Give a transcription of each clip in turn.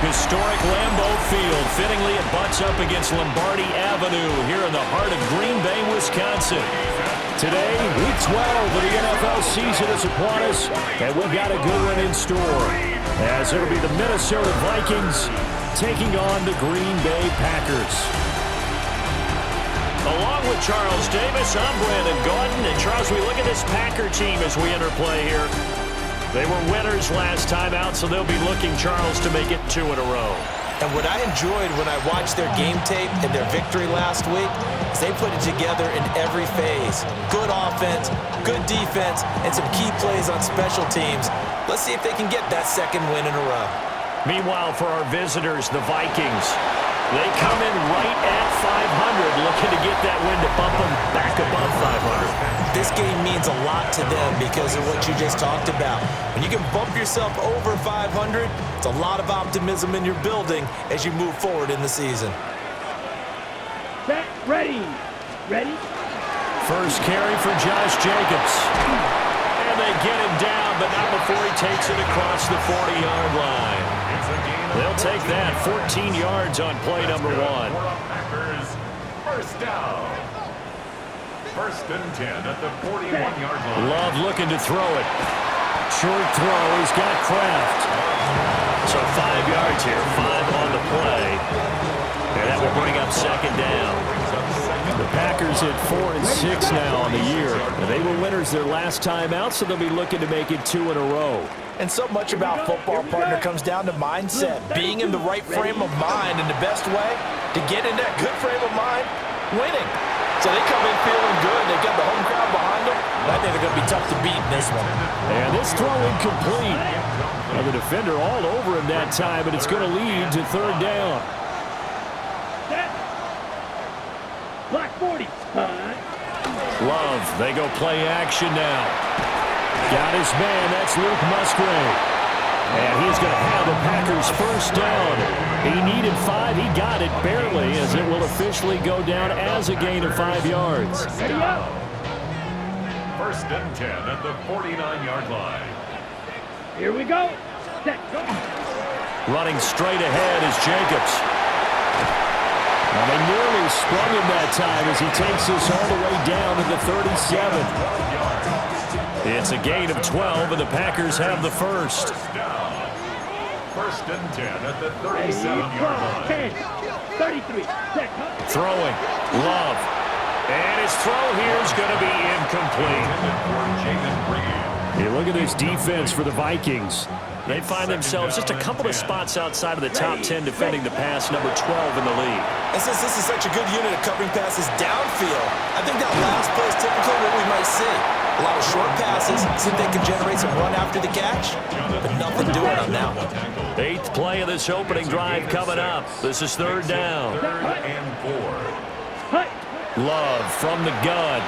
Historic Lambeau Field. Fittingly, it butts up against Lombardi Avenue here in the heart of Green Bay, Wisconsin. Today, Week 12 of the NFL season is upon us, and we've got a good one in store, as it'll be the Minnesota Vikings taking on the Green Bay Packers. Along with Charles Davis, I'm Brandon Gaudin. And Charles, we look at this Packer team as we enter play here. They were winners last time out, so they'll be looking, Charles, to make it 2 in a row. And what I enjoyed when I watched their game tape and their victory last week is they put it together in every phase. Good offense, good defense, and some key plays on special teams. Let's see if they can get that second win in a row. Meanwhile, for our visitors, the Vikings, they come in right at 500, looking to get that win to bump them back above 500. This game means a lot to them because of what you just talked about. When you can bump yourself over 500, it's a lot of optimism in your building as you move forward in the season. Set, ready. Ready? First carry for Josh Jacobs. And they get him down, but not before he takes it across the 40-yard line. They'll take that 14 yards on play number 1. First down. First and 10 at the 41-yard line. Love looking to throw it. Short throw. He's got Kraft. So 5 yards here. 5 on the play. And that will bring up second down. The Packers at 4-6 now on the year. They were winners their last time out, so they'll be looking to make it 2 in a row. And so much about football, partner, comes down to mindset. Being in the right frame of mind, and the best way to get in that good frame of mind, winning. So they come in feeling good. They've got the home crowd behind them. I think they're going to be tough to beat in this one. And this throw incomplete. Now the defender all over him that time, but it's going to lead to third down. Black 40. Love, they go play action now. Got his man, that's Luke Musgrave. And he's going to have the Packers first down. He needed 5, he got it barely, as it will officially go down as a gain of 5 yards. First and 10 at the 49-yard line. Here we go. Set, go. Running straight ahead is Jacobs. And they nearly sprung him that time as he takes this all the way down to the 37. It's a gain of 12, and the Packers have the first. First and 10 at the 37-yard line. 33. Set, throwing. Love. And his throw here is going to be incomplete. You look at this defense for the Vikings. They find themselves just a couple of spots outside of the top 10 defending the pass, number 12 in the league. And since this is such a good unit of covering passes downfield, I think that last play is typically what we might see. A lot of short passes, see if they can generate some run after the catch, but nothing doing on that one. 8th play of this opening drive coming up. This is third down. Third and 4. Love from the gun.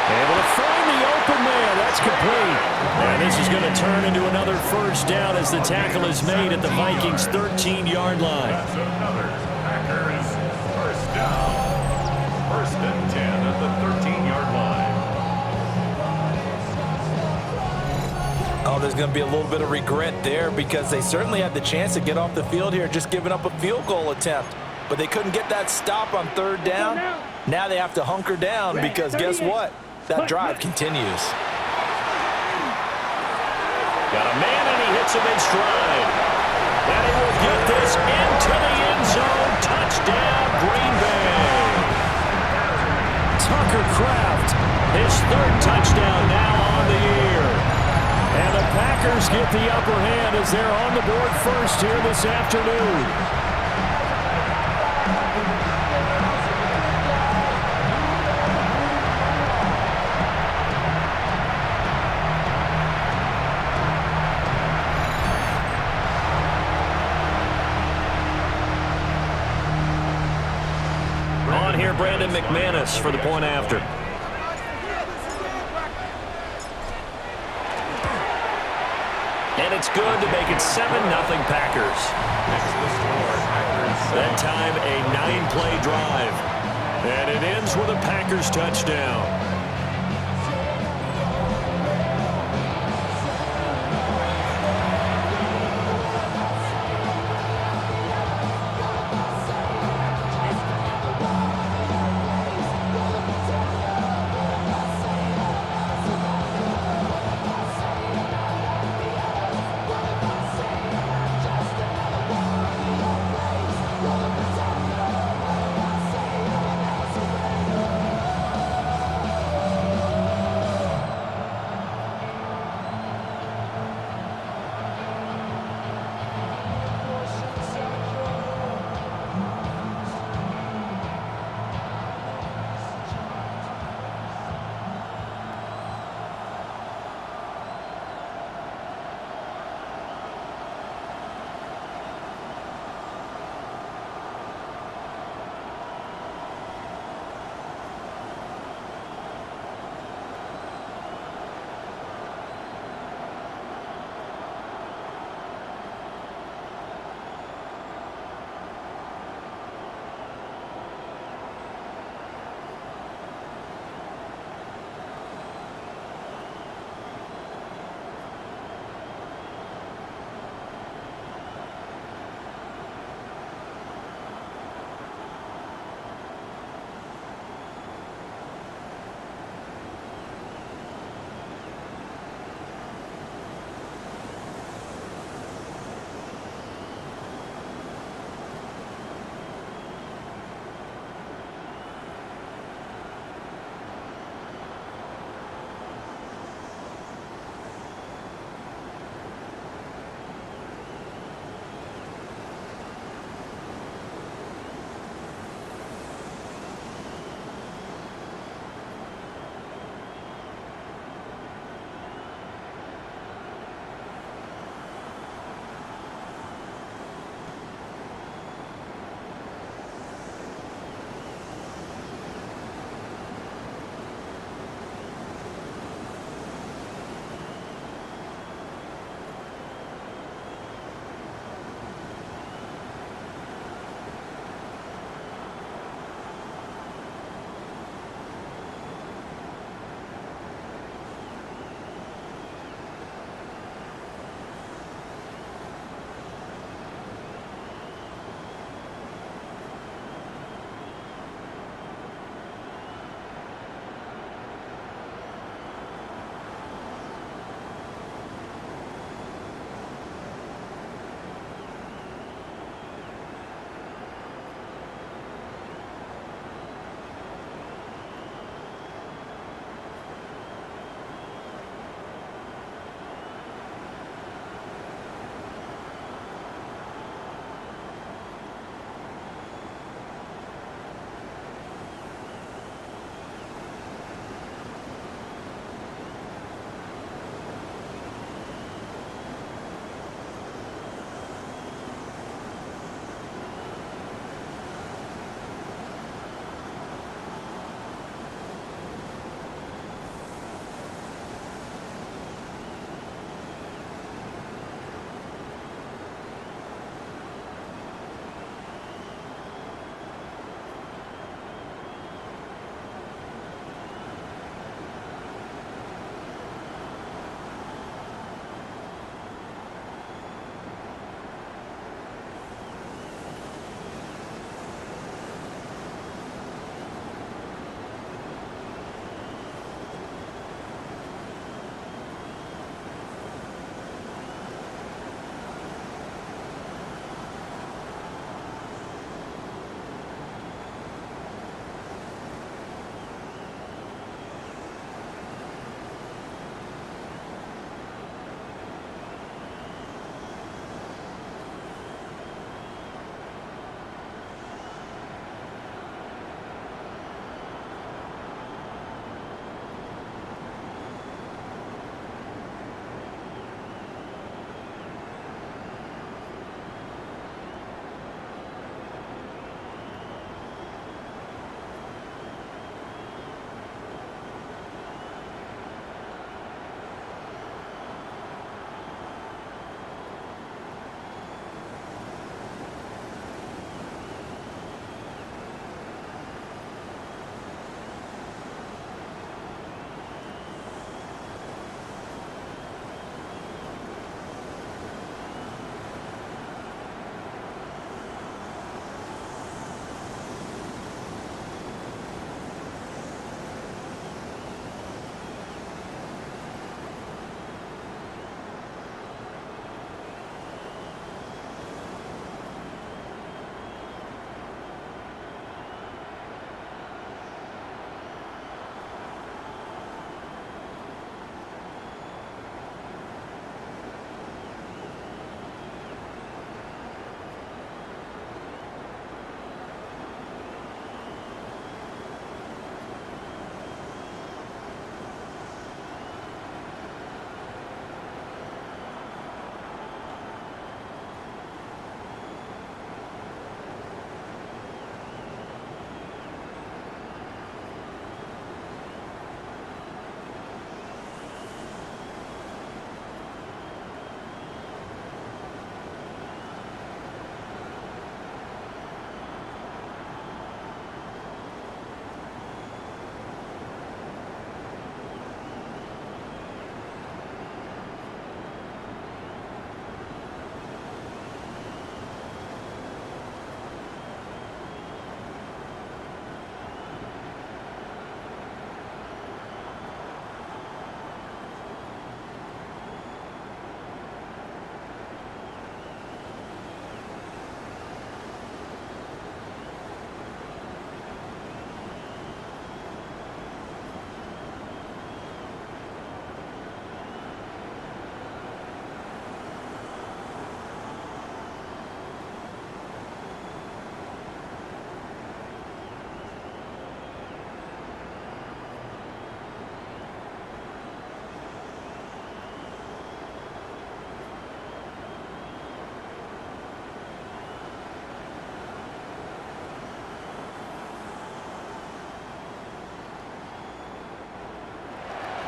Able to find the open man. That's complete. And this is going to turn into another first down as the tackle is made at the Vikings' 13-yard line. That's another Packers first down. First and 10 at the 13-yard line. Oh, there's going to be a little bit of regret there because they certainly had the chance to get off the field here just giving up a field goal attempt. But they couldn't get that stop on third down. Now they have to hunker down because guess what? That drive continues. Got a man, and he hits him in stride. And he will get this into the end zone. Touchdown, Green Bay. Tucker Kraft, his 3rd touchdown now on the year. And the Packers get the upper hand as they're on the board first here this afternoon. On here, Brandon McManus for the point after. And it's good to make it 7-0 Packers. That time a 9-play drive. And it ends with a Packers touchdown.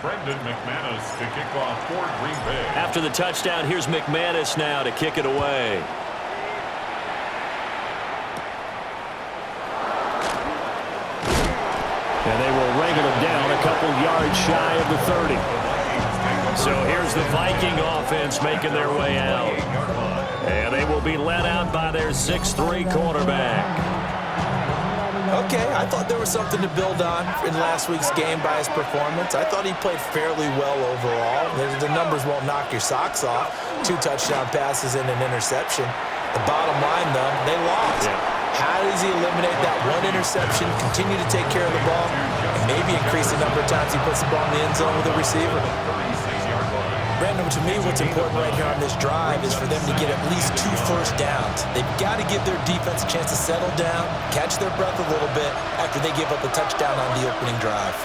Brendan McManus to kick off for Green Bay. After the touchdown, here's McManus now to kick it away. And they will wrangle him down a couple yards shy of the 30. So here's the Viking offense making their way out. And they will be led out by their 6'3" quarterback. Okay, I thought there was something to build on in last week's game by his performance. I thought he played fairly well overall. The numbers won't knock your socks off. 2 touchdown passes and an interception. The bottom line, though, they lost. Yeah. How does he eliminate that one interception, continue to take care of the ball, and maybe increase the number of times he puts the ball in the end zone with a receiver? Brandon, to me, what's important right here on this drive is for them to get at least 2 first downs. They've got to give their defense a chance to settle down, catch their breath a little bit after they give up a touchdown on the opening drive.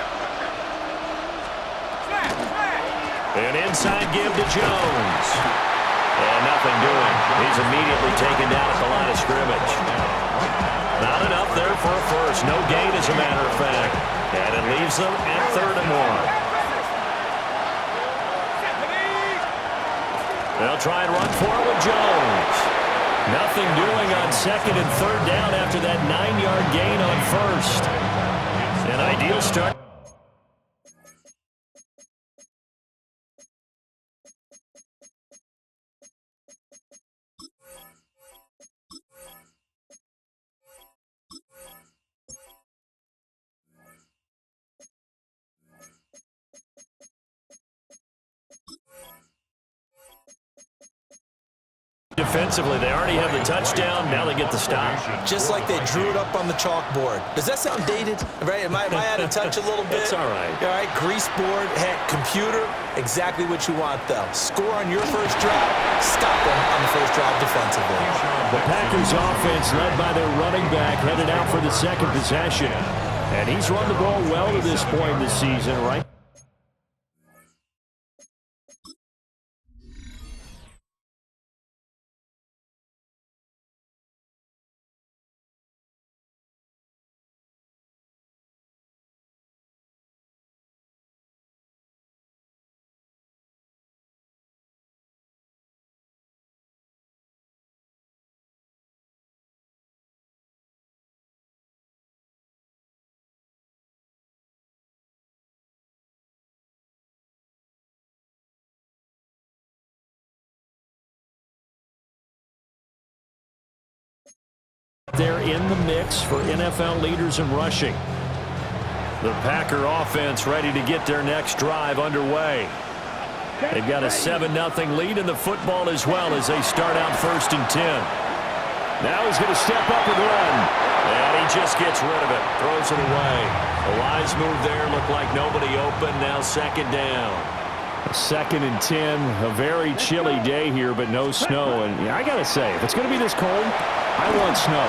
An inside give to Jones. And nothing doing. He's immediately taken down at the line of scrimmage. Not enough there for a first. No gain, as a matter of fact. And it leaves them at 3rd and 1. They'll try and run for it with Jones. Nothing doing on 2nd and 3rd down after that 9-yard gain on 1st. An ideal start. Defensively, they already have the touchdown. Now they get the stop. Just like they drew it up on the chalkboard. Does that sound dated? Right? Am I out of touch a little bit? It's all right. All right, grease board, heck, computer, exactly what you want, though. Score on your first drive, stop them on the first drive defensively. The Packers offense led by their running back headed out for the 2nd possession. And he's run the ball well to this point in the season, right? They're in the mix for NFL leaders in rushing. The Packer offense ready to get their next drive underway. They've got a 7-0 lead in the football as well as they start out 1st and 10. Now he's going to step up and run. And he just gets rid of it. Throws it away. A wise move there. Looked like nobody open. Now 2nd down. 2nd and 10. A very chilly day here, but no snow. And I got to say, if it's going to be this cold, I want snow.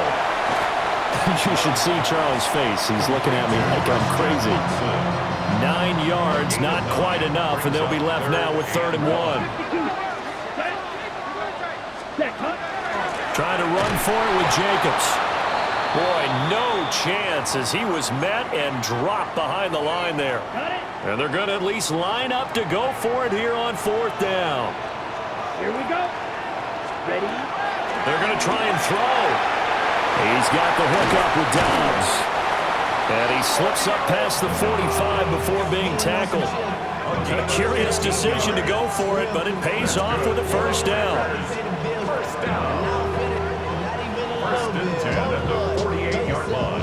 You should see Charles' face. He's looking at me like I'm crazy. 9 yards, not quite enough, and they'll be left now with 3rd and 1. Trying to run for it with Jacobs. Boy, no chance as he was met and dropped behind the line there. And they're going to at least line up to go for it here on 4th down. Here we go. Ready? They're going to try and throw. He's got the hook up with Dobbs. And he slips up past the 45 before being tackled. A curious decision to go for it, but it pays off with a 1st down. First down. 1st and 10 at the 48-yard line.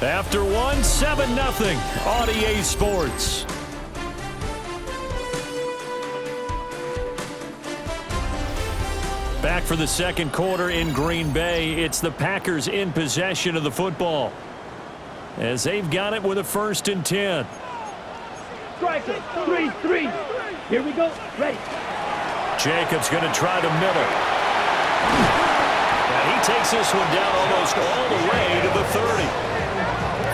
After one, 7-0 on EA Sports. Back for the 2nd quarter in Green Bay. It's the Packers in possession of the football as they've got it with a 1st and 10. Striker, 3-3. Here we go. Ready. Jacobs going to try to middle. And he takes this one down almost all the way to the 30.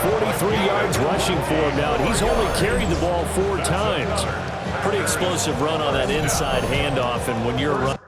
43 yards rushing for him now. He's only carried the ball 4 times. Pretty explosive run on that inside handoff, and when you're running.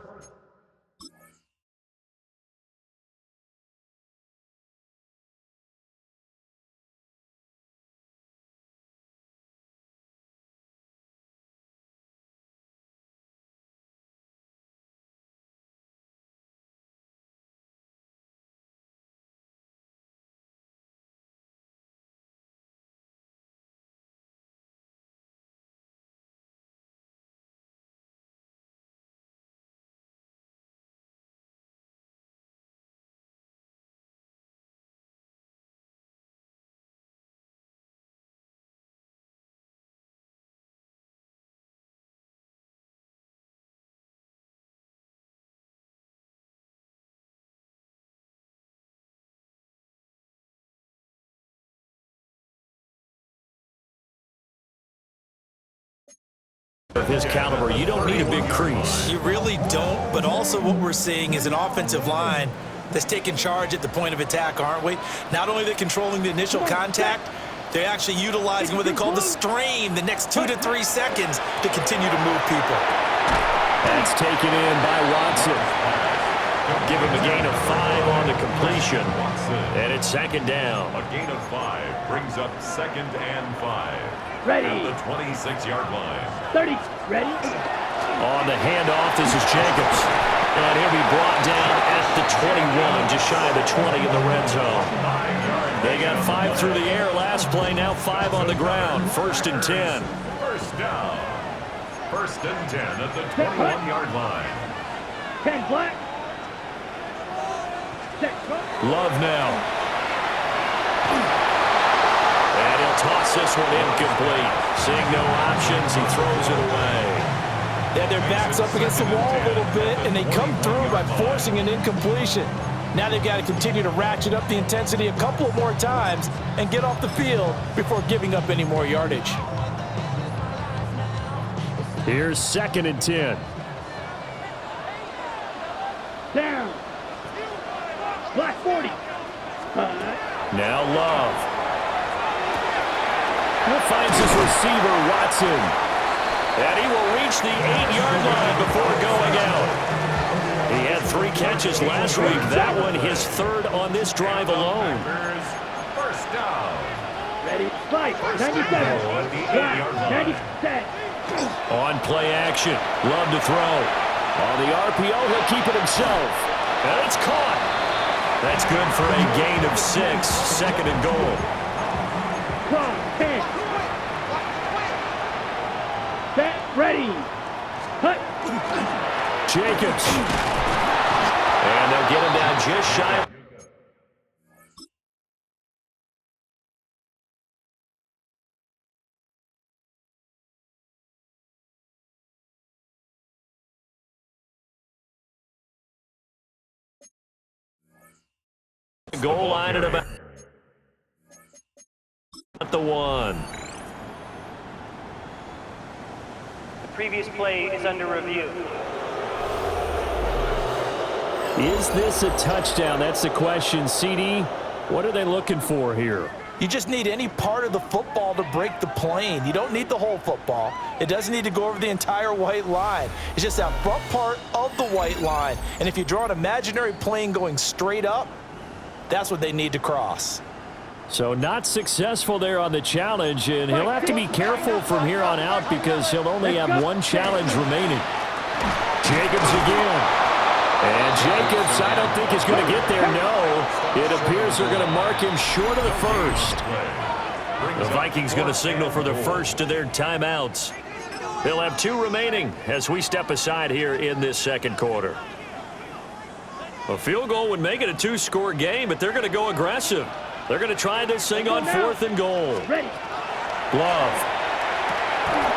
Of his caliber, you don't need a big crease. You really don't, but also what we're seeing is an offensive line that's taking charge at the point of attack, aren't we? Not only are they controlling the initial contact, they're actually utilizing what they call the strain, the next 2 to 3 seconds to continue to move people. That's taken in by Watson. Give him a gain of 5 on the completion. And it's second down. A gain of 5 brings up 2nd and 5. Ready. At the 26-yard line. 30. Ready. On the handoff, this is Jacobs. And he'll be brought down at the 21, just shy of the 20 in the red zone. They got 5 through the air last play, now 5 on the ground. 1st and 10. First down. 1st and 10 at the 21-yard line. 10 black. Set. Love now. And he'll toss this one incomplete. Seeing no options, he throws it away. Yeah, their backs up against the wall a little bit, and they come through by forcing an incompletion. Now they've got to continue to ratchet up the intensity a couple more times and get off the field before giving up any more yardage. Here's 2nd and 10. Down. Black 40. Now Love. Finds his receiver, Watson. And he will reach the 8-yard line before going out. He had 3 catches last week. That one his 3rd on this drive alone. First down. Ready. Fight. 97. Black. 97. On play action. Love to throw. On the RPO, he'll keep it himself. And it's caught. That's good for a gain of 6. 2nd and goal. 10. Set. Ready. Hut. Jacobs. And they'll get him down just shy. Goal line at about the 1. The previous play is under review. Is this a touchdown? That's the question. CD, what are they looking for here? You just need any part of the football to break the plane. You don't need the whole football. It doesn't need to go over the entire white line. It's just that front part of the white line. And if you draw an imaginary plane going straight up, that's what they need to cross. So not successful there on the challenge, and he'll have to be careful from here on out because he'll only have 1 challenge remaining. Jacobs again. And Jacobs, I don't think is going to get there. No, it appears they're going to mark him short of the 1st. The Vikings going to signal for the 1st of their timeouts. They'll have 2 remaining as we step aside here in this 2nd quarter. A field goal would make it a 2-score game, but they're going to go aggressive. They're going to try this thing on 4th and goal. Love.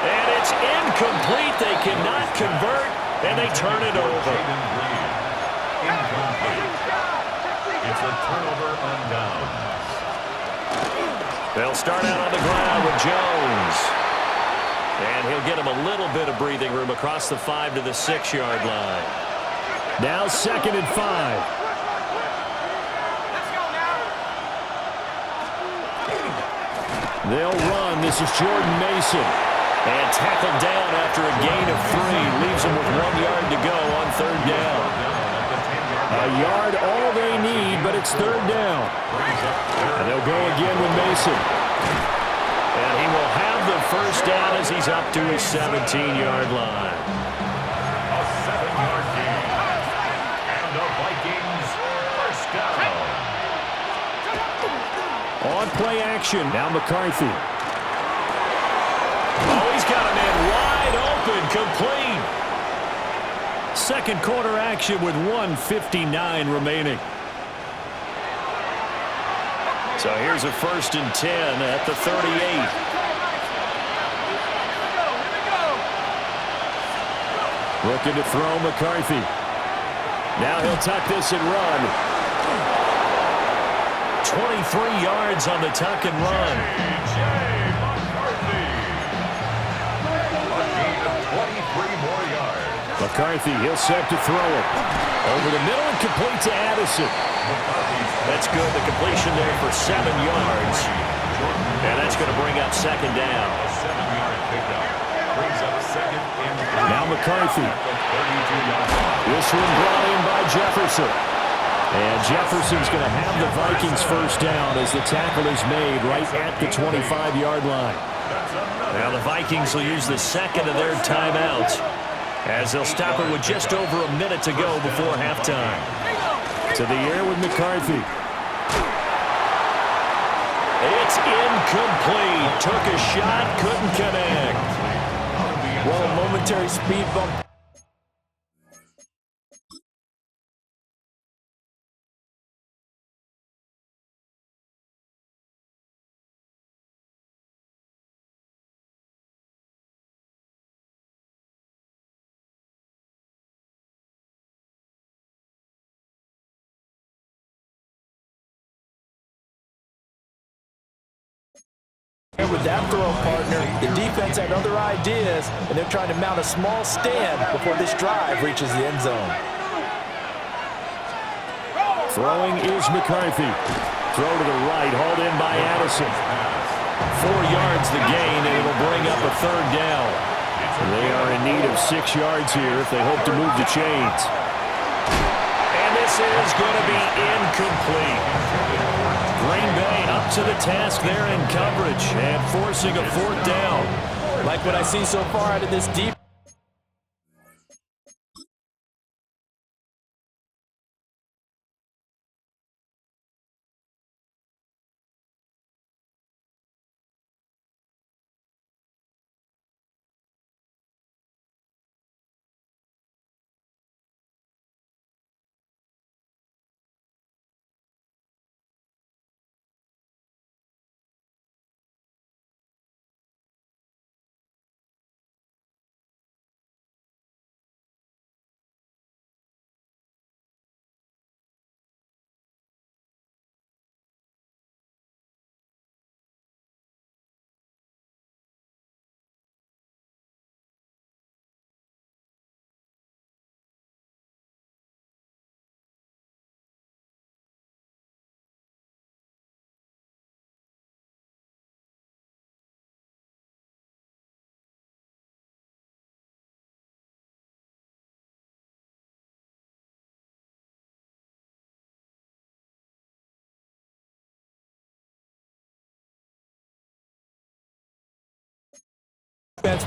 And it's incomplete. They cannot convert, and they turn it over. It's a turnover on down. They'll start out on the ground with Jones. And he'll get him a little bit of breathing room across the 5 to the 6-yard line. Now 2nd and 5. They'll run. This is Jordan Mason. And tackled down after a gain of 3. Leaves him with 1 yard to go on 3rd down. A yard all they need, but it's 3rd down. And they'll go again with Mason. And he will have the 1st down as he's up to his 17-yard line. A 7-yard gain. And the Vikings first down. On play action, now McCarthy. Oh, he's got a man wide open, complete. 2nd quarter action with 1:59 remaining. So here's a 1st and 10 at the 38. Looking to throw McCarthy. Now he'll tuck this and run. 23 yards on the tuck and run. McCarthy, he'll set to throw it. Over the middle and complete to Addison. That's good. The completion there for 7 yards. And that's going to bring up second down. A 7-yard pickup. Brings up second and now McCarthy. 32 yards. This one brought in by Jefferson. And Jefferson's going to have the Vikings first down as the tackle is made right at the 25-yard line. Now the Vikings will use the second of their timeouts as they'll stop it with just over a minute to go before halftime. To the air with McCarthy. It's incomplete. Took a shot, couldn't connect. Well, a momentary speed bump. And with that throw, partner, the defense had other ideas, and they're trying to mount a small stand before this drive reaches the end zone. Throwing is McCarthy. Throw to the right, hauled in by Addison. 4 yards the gain, and it'll bring up a third down. They are in need of 6 yards here if they hope to move the chains. And this is going to be incomplete. Green Bay up to the task there in coverage and forcing a 4th down. Like what I see so far out of this deep.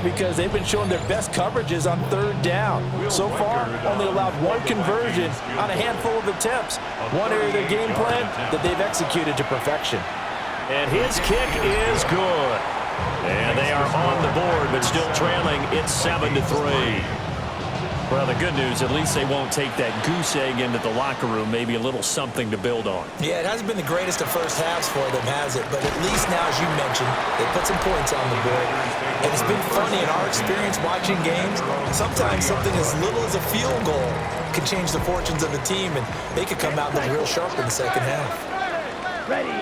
Because they've been showing their best coverages on 3rd down. So far, only allowed 1 conversion on a handful of attempts. One area of their game plan that they've executed to perfection. And his kick is good. And they are on the board, but still trailing. It's 7-3. Well, the good news, at least they won't take that goose egg into the locker room. Maybe a little something to build on. Yeah, it hasn't been the greatest of first halves for them, has it? But at least now, as you mentioned, they put some points on the board. And it's been funny in our experience watching games. Sometimes something as little as a field goal can change the fortunes of a team, and they could come out looking real sharp in the second half. Ready.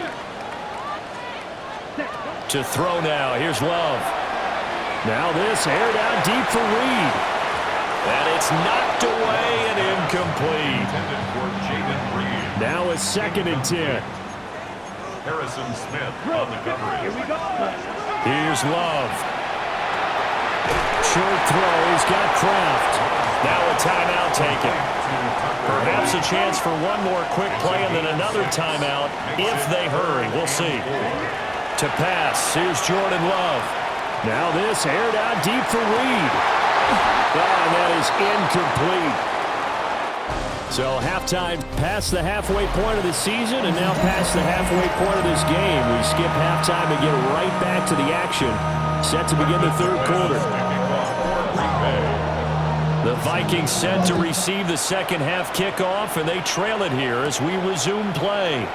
To throw now. Here's Love. Now this aired out deep for Reed. And it's knocked away and incomplete. Now a 2nd and 10. Harrison Smith on the coverage. Here we go. Here's Love. Short throw. He's got Kraft. Now a timeout taken. Perhaps a chance for one more quick play and then another timeout if they hurry. We'll see. To pass. Here's Jordan Love. Now this aired out deep for Reed. And that is incomplete. So halftime past the halfway point of the season and now past the halfway point of this game. We skip halftime and get right back to the action. Set to begin the 3rd quarter. The Vikings set to receive the second half kickoff, and they trail it here as we resume play.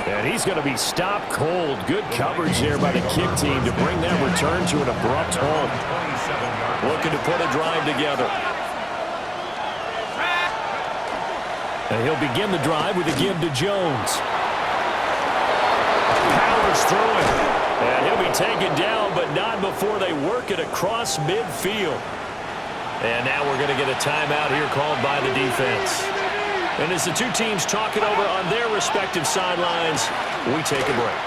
And he's going to be stopped cold. Good coverage there by the kick team to bring that return to an abrupt halt. Looking to put a drive together. And he'll begin the drive with a give to Jones. Powers through it. And he'll be taken down, but not before they work it across midfield. And now we're going to get a timeout here called by the defense. And as the two teams talk it over on their respective sidelines, we take a break.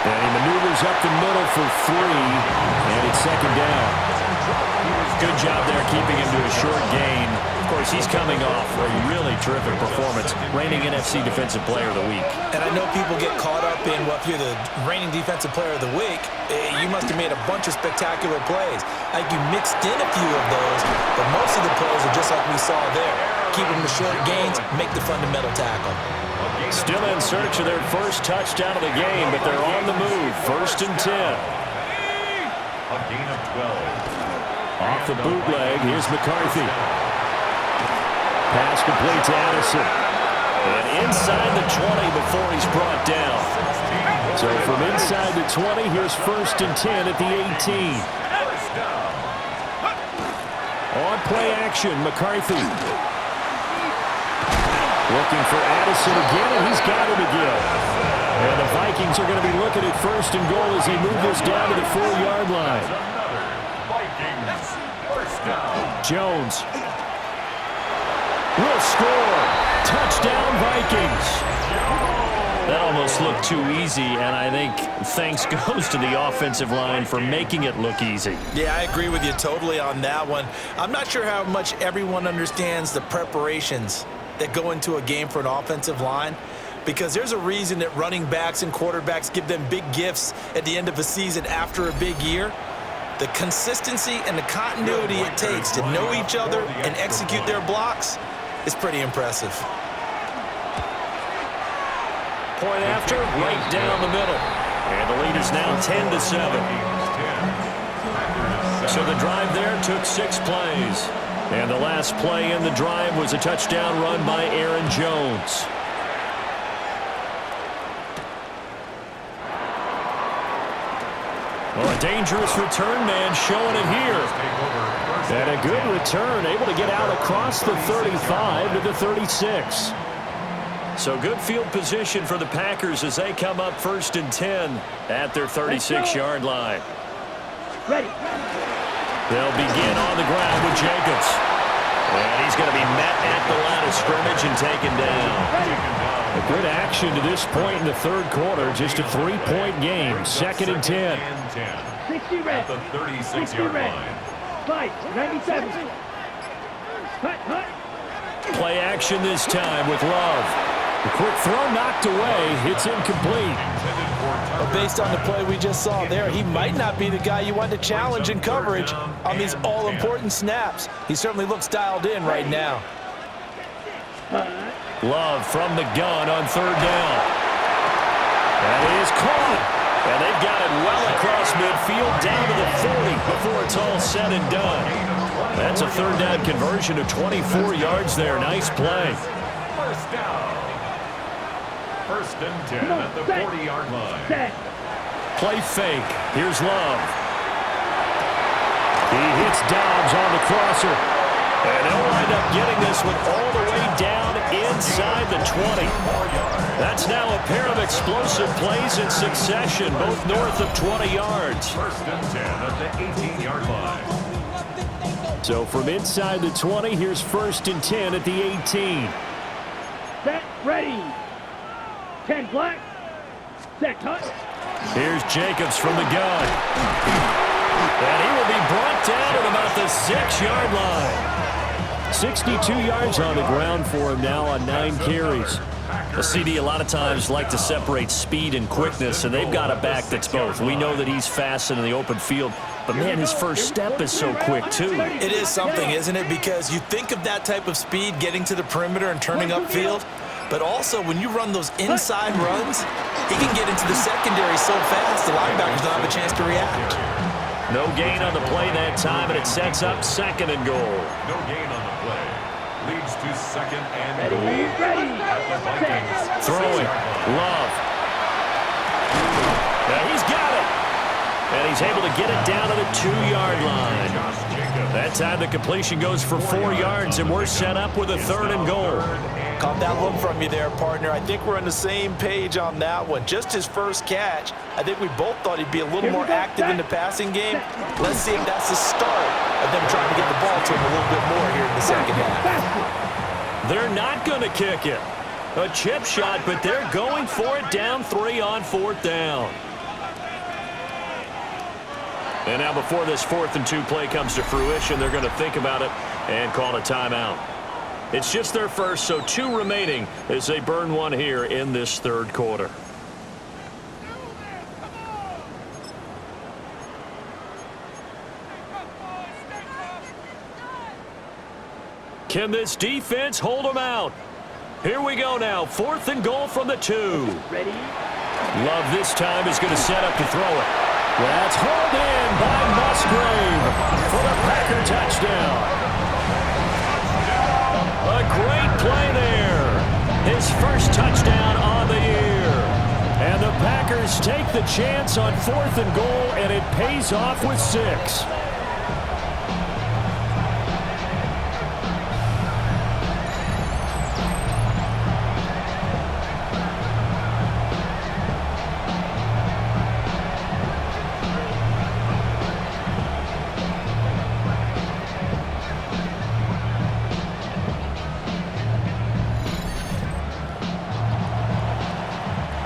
And he maneuvers up the middle for 3, and it's second down. Good job there keeping him to a short gain. Of course, he's coming off a really terrific performance, reigning NFC Defensive Player of the Week. And I know people get caught up in, well, if you're the reigning Defensive Player of the Week, you must have made a bunch of spectacular plays. I think you mixed in a few of those, but most of the plays are just like we saw there. Keep them to short gains, make the fundamental tackle. Still in search of their first touchdown of the game, but they're on the move. 1st and 10. A gain of 12. Off the bootleg, here's McCarthy. Pass complete to Addison. And inside the 20 before he's brought down. So from inside the 20, here's 1st and 10 at the 18. On play action, McCarthy. Looking for Addison again, and he's got him again. And the Vikings are going to be looking at 1st and goal as he moves this down to the 4-yard line. Jones will score. Touchdown, Vikings. That almost looked too easy, and I think thanks goes to the offensive line for making it look easy. Yeah, I agree with you totally on that one. I'm not sure how much everyone understands the preparations that go into a game for an offensive line, because there's a reason that running backs and quarterbacks give them big gifts at the end of a season after a big year. The consistency and the continuity it takes to know each other and execute their blocks is pretty impressive. Point after, right down the middle. And the lead is now 10-7. So the drive there took 6 plays. And the last play in the drive was a touchdown run by Aaron Jones. Well, a dangerous return man showing it here. And a good return, able to get out across the 35 to the 36. So good field position for the Packers as they come up 1st and 10 at their 36-yard line. Ready. They'll begin on the ground with Jacobs. And he's going to be met at the line of scrimmage and taken down. A good action to this point in the 3rd quarter. Just a 3-point game. 2nd and 10. 60 red. At the 36-yard line. Fight. 97. Hut, hut. Play action this time with Love. The quick throw knocked away. It's incomplete. But based on the play we just saw there, he might not be the guy you want to challenge in coverage on these all-important snaps. He certainly looks dialed in right now. Love from the gun on 3rd down. That is caught. And they've got it well across midfield down to the 40 before it's all said and done. That's a 3rd down conversion of 24 yards there. Nice play. First down. 1st and 10 at the 40-yard line. Play fake. Here's Love. He hits Dobbs on the crosser. And they'll wind up getting this one all the way down inside the 20. That's now a pair of explosive plays in succession, both north of 20 yards. 1st and 10 at the 18-yard line. So from inside the 20, here's 1st and 10 at the 18. Set. Ready. 10 black. Set. Hut. Here's Jacobs from the gun. And he will be brought down at about the 6-yard line. 62 yards on the ground for him now on 9 carries. A CD a lot of times like to separate speed and quickness, and they've got a back that's both. We know that he's fast in the open field, but man, his first step is so quick too. It is something, isn't it? Because you think of that type of speed getting to the perimeter and turning upfield, but also when you run those inside runs, he can get into the secondary so fast the linebackers don't have a chance to react. No gain on the play that time, and it sets up 2nd and goal. No gain on the play. Leads to 2nd and goal. Ready. At the Vikings. Throwing. Love. Now he's got it. And he's able to get it down to the 2-yard line. That time the completion goes for 4 yards, and we're set up with a 3rd and goal. Caught that look from you there, partner. I think we're on the same page on that one. Just his first catch. I think we both thought he'd be a little more active in the passing game. Let's see if that's the start of them trying to get the ball to him a little bit more here in the second half. They're not going to kick it. A chip shot, but they're going for it down 3 on 4th down. And now before this 4th and 2 play comes to fruition, they're going to think about it and call a timeout. It's just their first, so 2 remaining as they burn one here in this 3rd quarter. Can this defense hold them out? Here we go now. 4th and goal from the 2. Ready? Love this time is going to set up to throw it. That's hauled in by Musgrave for the Packer touchdown. A great play there. His first touchdown on the year. And the Packers take the chance on 4th and goal, and it pays off with 6.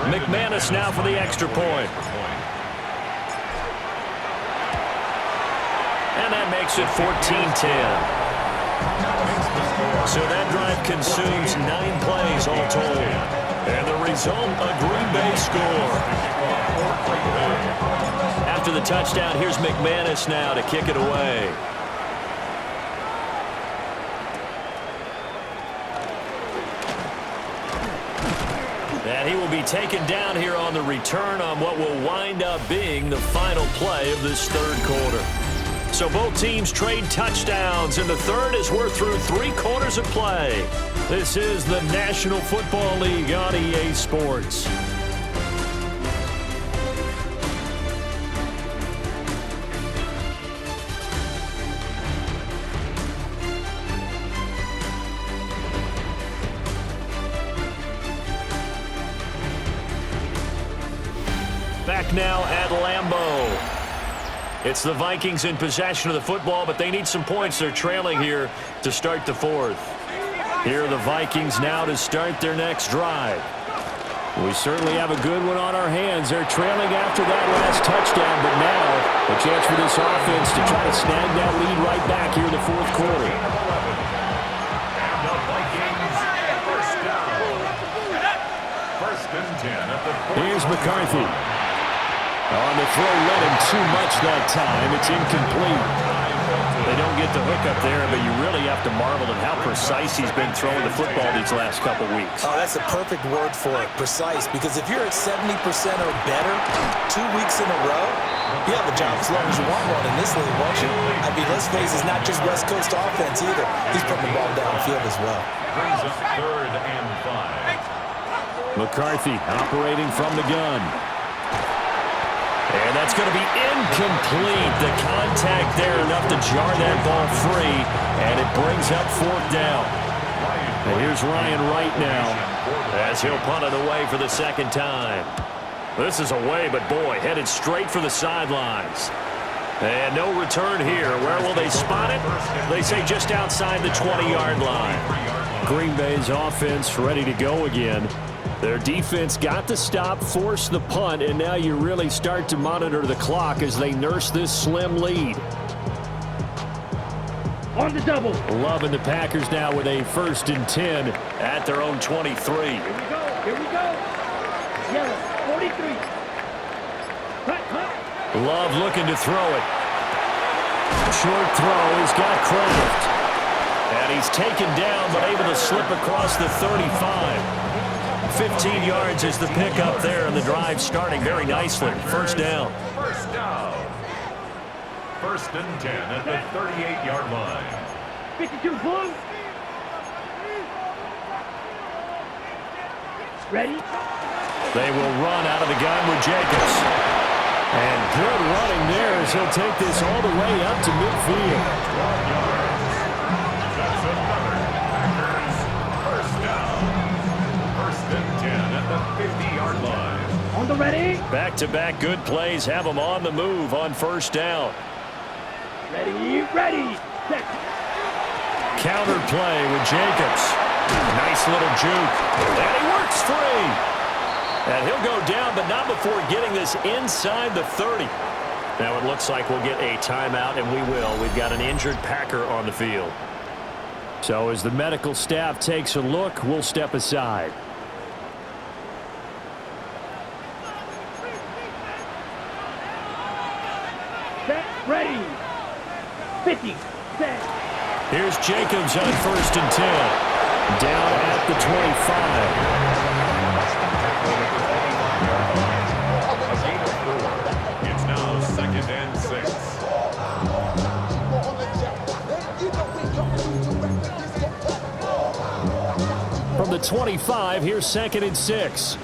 McManus now for the extra point. And that makes it 14-10. So that drive consumes 9 plays all told. And the result, a Green Bay score. After the touchdown, here's McManus now to kick it away. And he will be taken down here on the return on what will wind up being the final play of this 3rd quarter. So both teams trade touchdowns, and the 3rd as we're through 3 quarters of play. This is the National Football League on EA Sports. Back now at Lambeau. It's the Vikings in possession of the football, but they need some points. They're trailing here to start the 4th. Here are the Vikings now to start their next drive. We certainly have a good one on our hands. They're trailing after that last touchdown, but now a chance for this offense to try to snag that lead right back here in the 4th quarter. And the Vikings first down. 1st and 10 at the 4th. Here's McCarthy. On the throw, led him too much that time. It's incomplete. They don't get the hook up there, but you really have to marvel at how precise he's been throwing the football these last couple weeks. Oh, that's a perfect word for it, precise, because if you're at 70% or better 2 weeks in a row, you have a job as long as you want one in this league, won't you? I mean, let's face it, it's not just West Coast offense either. He's putting the ball downfield as well. Brings up 3rd and 5. McCarthy operating from the gun. And that's going to be incomplete. The contact there enough to jar that ball free, and it brings up 4th down. And here's Ryan Wright now as he'll punt it away for the 2nd time. This is away, but boy, headed straight for the sidelines. And no return here. Where will they spot it? They say just outside the 20-yard line. Green Bay's offense ready to go again. Their defense got the stop, forced the punt, and now you really start to monitor the clock as they nurse this slim lead. On the double. Loving the Packers now with a 1st and 10 at their own 23. Here we go. Here we go. Yellow, 43. Cut. Love looking to throw it. Short throw. He's got Kraft. And he's taken down, but able to slip across the 35. 15 yards is the pickup there, and the drive starting very nicely. 1st down. 1st down. 1st and 10 at the 38-yard line. 52 blue. Ready? They will run out of the gun with Jacobs. And good running there as he'll take this all the way up to midfield. 12 yards. That's another Packers 1st down. the ready. Back-to-back good plays have them on the move on first down. Ready, ready, set. Counter play with Jacobs. Nice little juke. And he works free. And he'll go down, but not before getting this inside the 30. Now it looks like we'll get a timeout, and we will. We've got an injured Packer on the field. So as the medical staff takes a look, we'll step aside. Set, ready. 50, set. Here's Jacobs on first and 10. Down at the 25. It's now second and 6. From the 25, here's second and 6.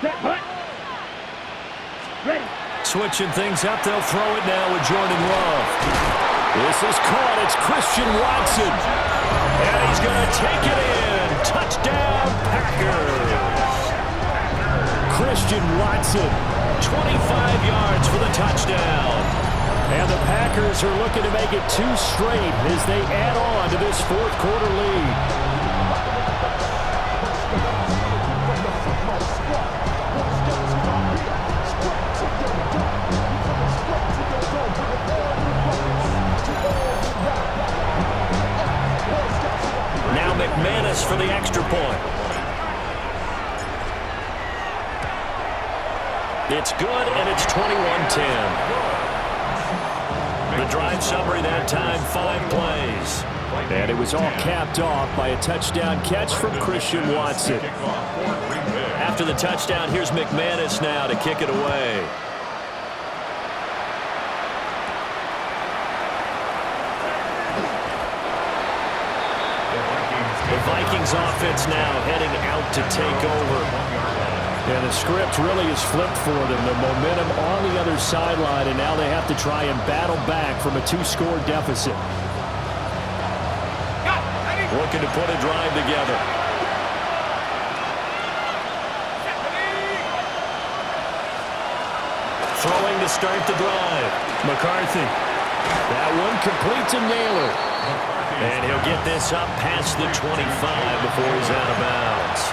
Set, punt. Ready. Switching things up, they'll throw it now with Jordan Love. This is caught, it's Christian Watson. And he's going to take it in. Touchdown, Packers. Christian Watson, 25 yards for the touchdown. And the Packers are looking to make it 2 straight as they add on to this fourth quarter lead. Now McManus for the extra point. It's good, and it's 21-10. The drive summary that time, 5 plays. And it was all capped off by a touchdown catch from Christian Watson. After the touchdown, here's McManus now to kick it away. The Vikings offense now heading out to take over. And the script really is flipped for them. The momentum on the other sideline, and now they have to try and battle back from a 2-score deficit. Looking to put a drive together. Throwing to start the drive. McCarthy. That one complete to Naylor. And he'll get this up past the 25 before he's out of bounds.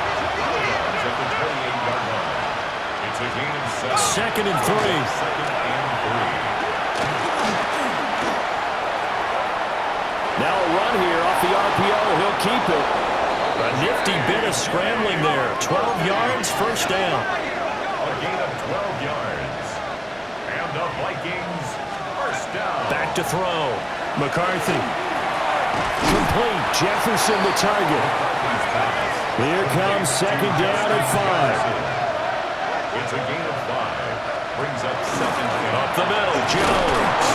Second and 3. Now a run here off the RPO. He'll keep it. A nifty bit of scrambling there. 12 yards, first down. A gain of 12 yards. And the Vikings first down. Back to throw. McCarthy. Complete. Jefferson the target. Here comes second down and 5. It's a gain of 5. Brings up second down. Up the middle, Jones.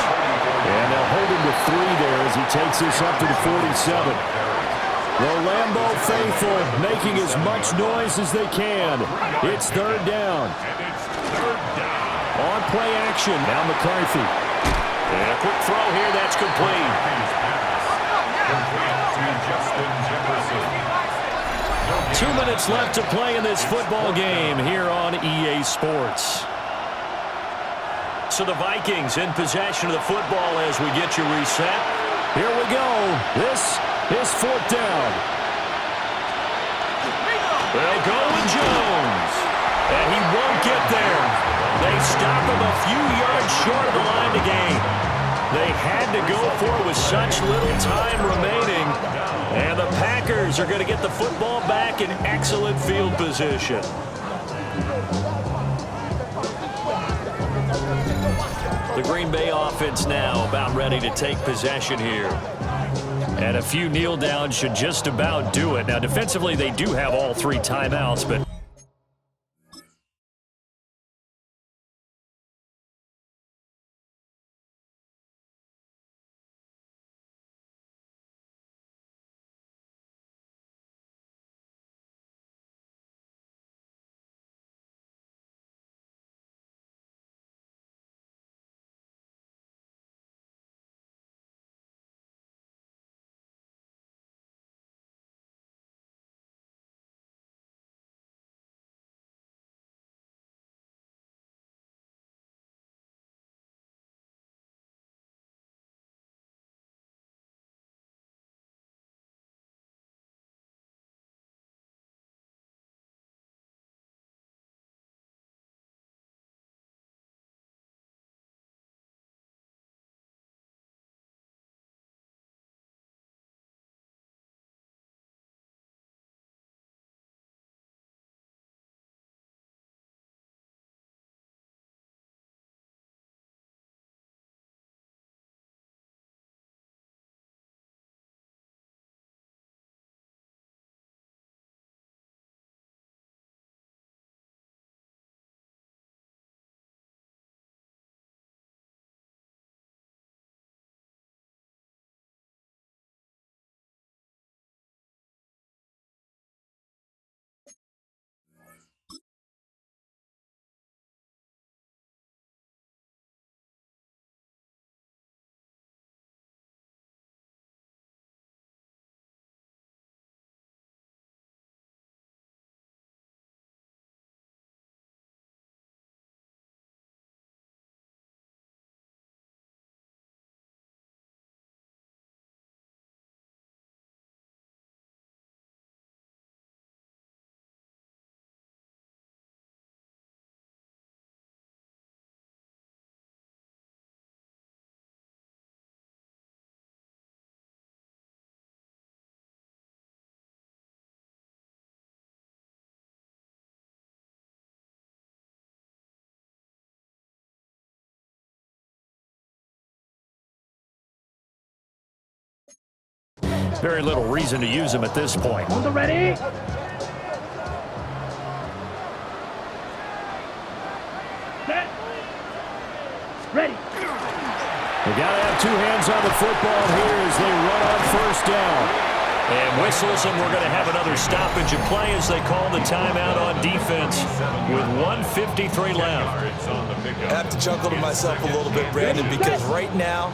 And they'll hold him to 3 there as he takes this up to the 47. The Lambeau faithful making as much noise as they can. It's third down. And it's third down. On play action. Now McCarthy. And a quick throw here. That's complete. Complete to Justin Jefferson. 2 minutes left to play in this football game here on EA Sports. So the Vikings in possession of the football as we get you reset. Here we go. This is fourth down. They'll go with Jones. And he won't get there. They stop him a few yards short of the line to gain. They had to go for it with such little time remaining. And the Packers are going to get the football back in excellent field position. The Green Bay offense now about ready to take possession here. And a few kneel downs should just about do it. Now, defensively, they do have all 3 timeouts, but Very little reason to use him at this point. On the ready. Set. Ready. They got to have two hands on the football here as they run on first down. And whistles, and we're going to have another stoppage of play as they call the timeout on defense with 1:53 left. I have to chuckle to myself a little bit, Brandon, because right now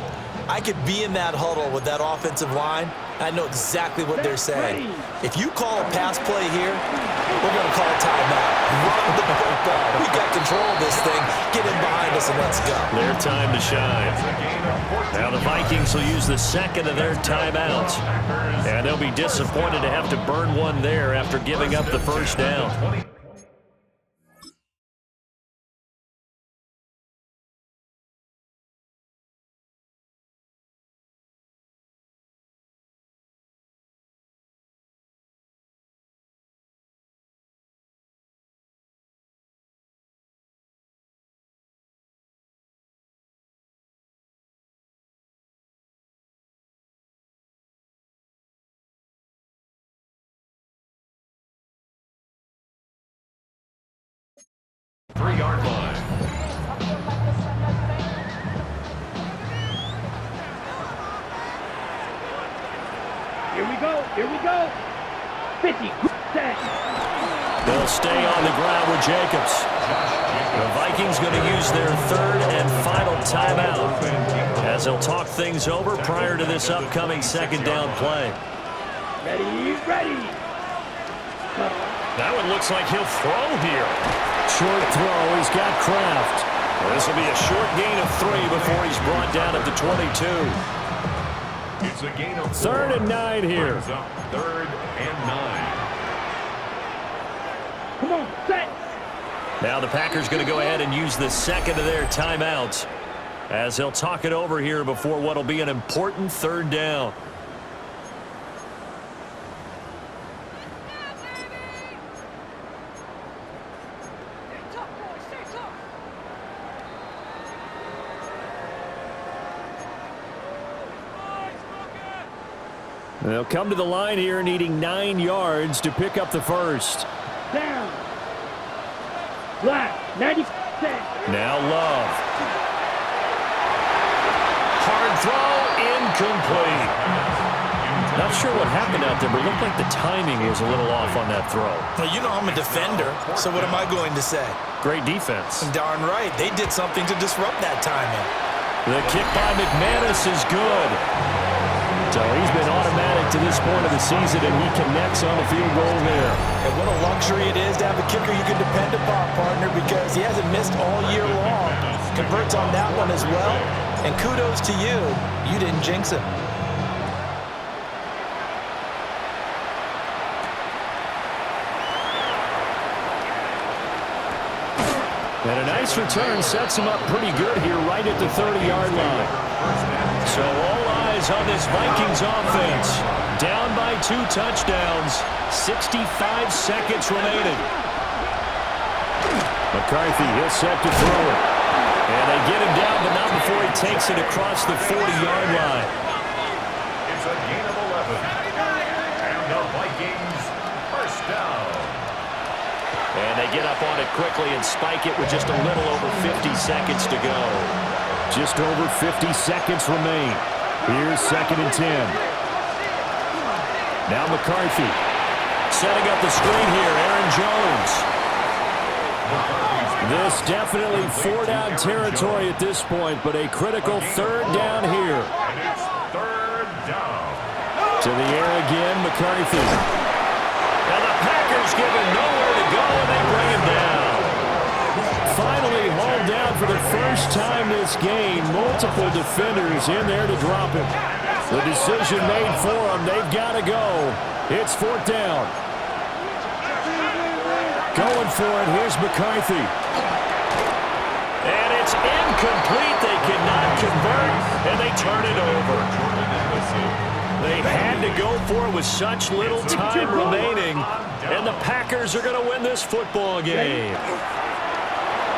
I could be in that huddle with that offensive line. I know exactly what they're saying. If you call a pass play here, we're going to call a timeout. Run the football. We got control of this thing. Get in behind us and let's go. Their time to shine. Now the Vikings will use the second of their timeouts. And they'll be disappointed to have to burn one there after giving up the first down. Three-yard line. Here we go. Here we go. 50. Set. They'll stay on the ground with Jacobs. The Vikings going to use their third and final timeout as they'll talk things over prior to this upcoming second down play. Ready. Ready. That one looks like he'll throw here. Short throw. He's got Kraft. This will be a short gain of 3 before he's brought down at the 22. It's a gain of 4. Third and 9 here. Third and 9. Come on, set. Now the Packers going to go ahead and use the second of their timeouts as they'll talk it over here before what will be an important third down. They'll come to the line here needing 9 yards to pick up the first. Down. Black. 90. Set. Now Love. Hard throw. Incomplete. Not sure what happened out there, but it looked like the timing was a little off on that throw. Well, you know I'm a defender, so what am I going to say? Great defense. Darn right. They did something to disrupt that timing. The kick by McManus is good. So he's been automatic to this point of the season, and he connects on the field goal there. And what a luxury it is to have a kicker you can depend upon, partner, because he hasn't missed all year long. Converts on that one as well. And kudos to you. You didn't jinx him. And a nice return sets him up pretty good here right at the 30-yard line. So all eyes on this Vikings offense. Down by 2 touchdowns. 65 seconds remaining. McCarthy, he'll set to throw it. And they get him down, but not before he takes it across the 40-yard line. It's a gain of 11. And the Vikings first down. And they get up on it quickly and spike it with just a little over 50 seconds to go. Just over 50 seconds remain. Here's 2nd and 10. Now McCarthy. Setting up the screen here, Aaron Jones. This definitely 4-down territory at this point, but a critical 3rd down here. And it's 3rd down. To the air again, McCarthy. And the Packers give him nowhere to go, and they bring him down. Finally hauled down for the first time this game. Multiple defenders in there to drop him. The decision made for them. They've got to go. It's 4th down. Going for it. Here's McCarthy. And it's incomplete. They cannot convert, and they turn it over. They had to go for it with such little time remaining, and the Packers are going to win this football game.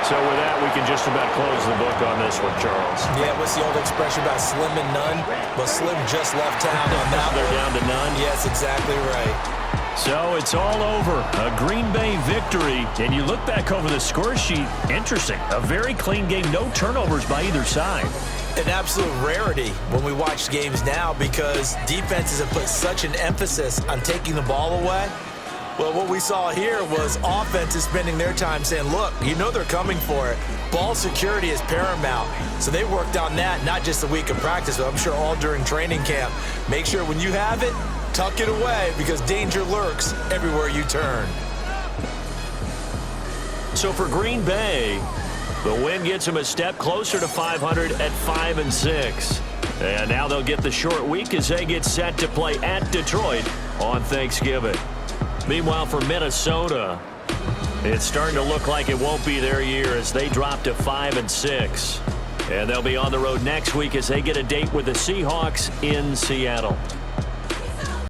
So with that, we can just about close the book on this one, Charles. Yeah, what's the old expression about slim and none? Well, Slim just left town on that They're one. down to none. Yes, exactly right. So it's all over. A Green Bay victory. And you look back over the score sheet, interesting. A very clean game, no turnovers by either side. An absolute rarity when we watch games now because defenses have put such an emphasis on taking the ball away. Well, what we saw here was offenses spending their time saying, look, you know they're coming for it. Ball security is paramount. So they worked on that not just a week of practice, but I'm sure all during training camp. Make sure when you have it, tuck it away because danger lurks everywhere you turn. So for Green Bay, the win gets them a step closer to 500 at 5-6. And now they'll get the short week as they get set to play at Detroit on Thanksgiving. Meanwhile, for Minnesota, it's starting to look like it won't be their year as they drop to 5-6. And they'll be on the road next week as they get a date with the Seahawks in Seattle.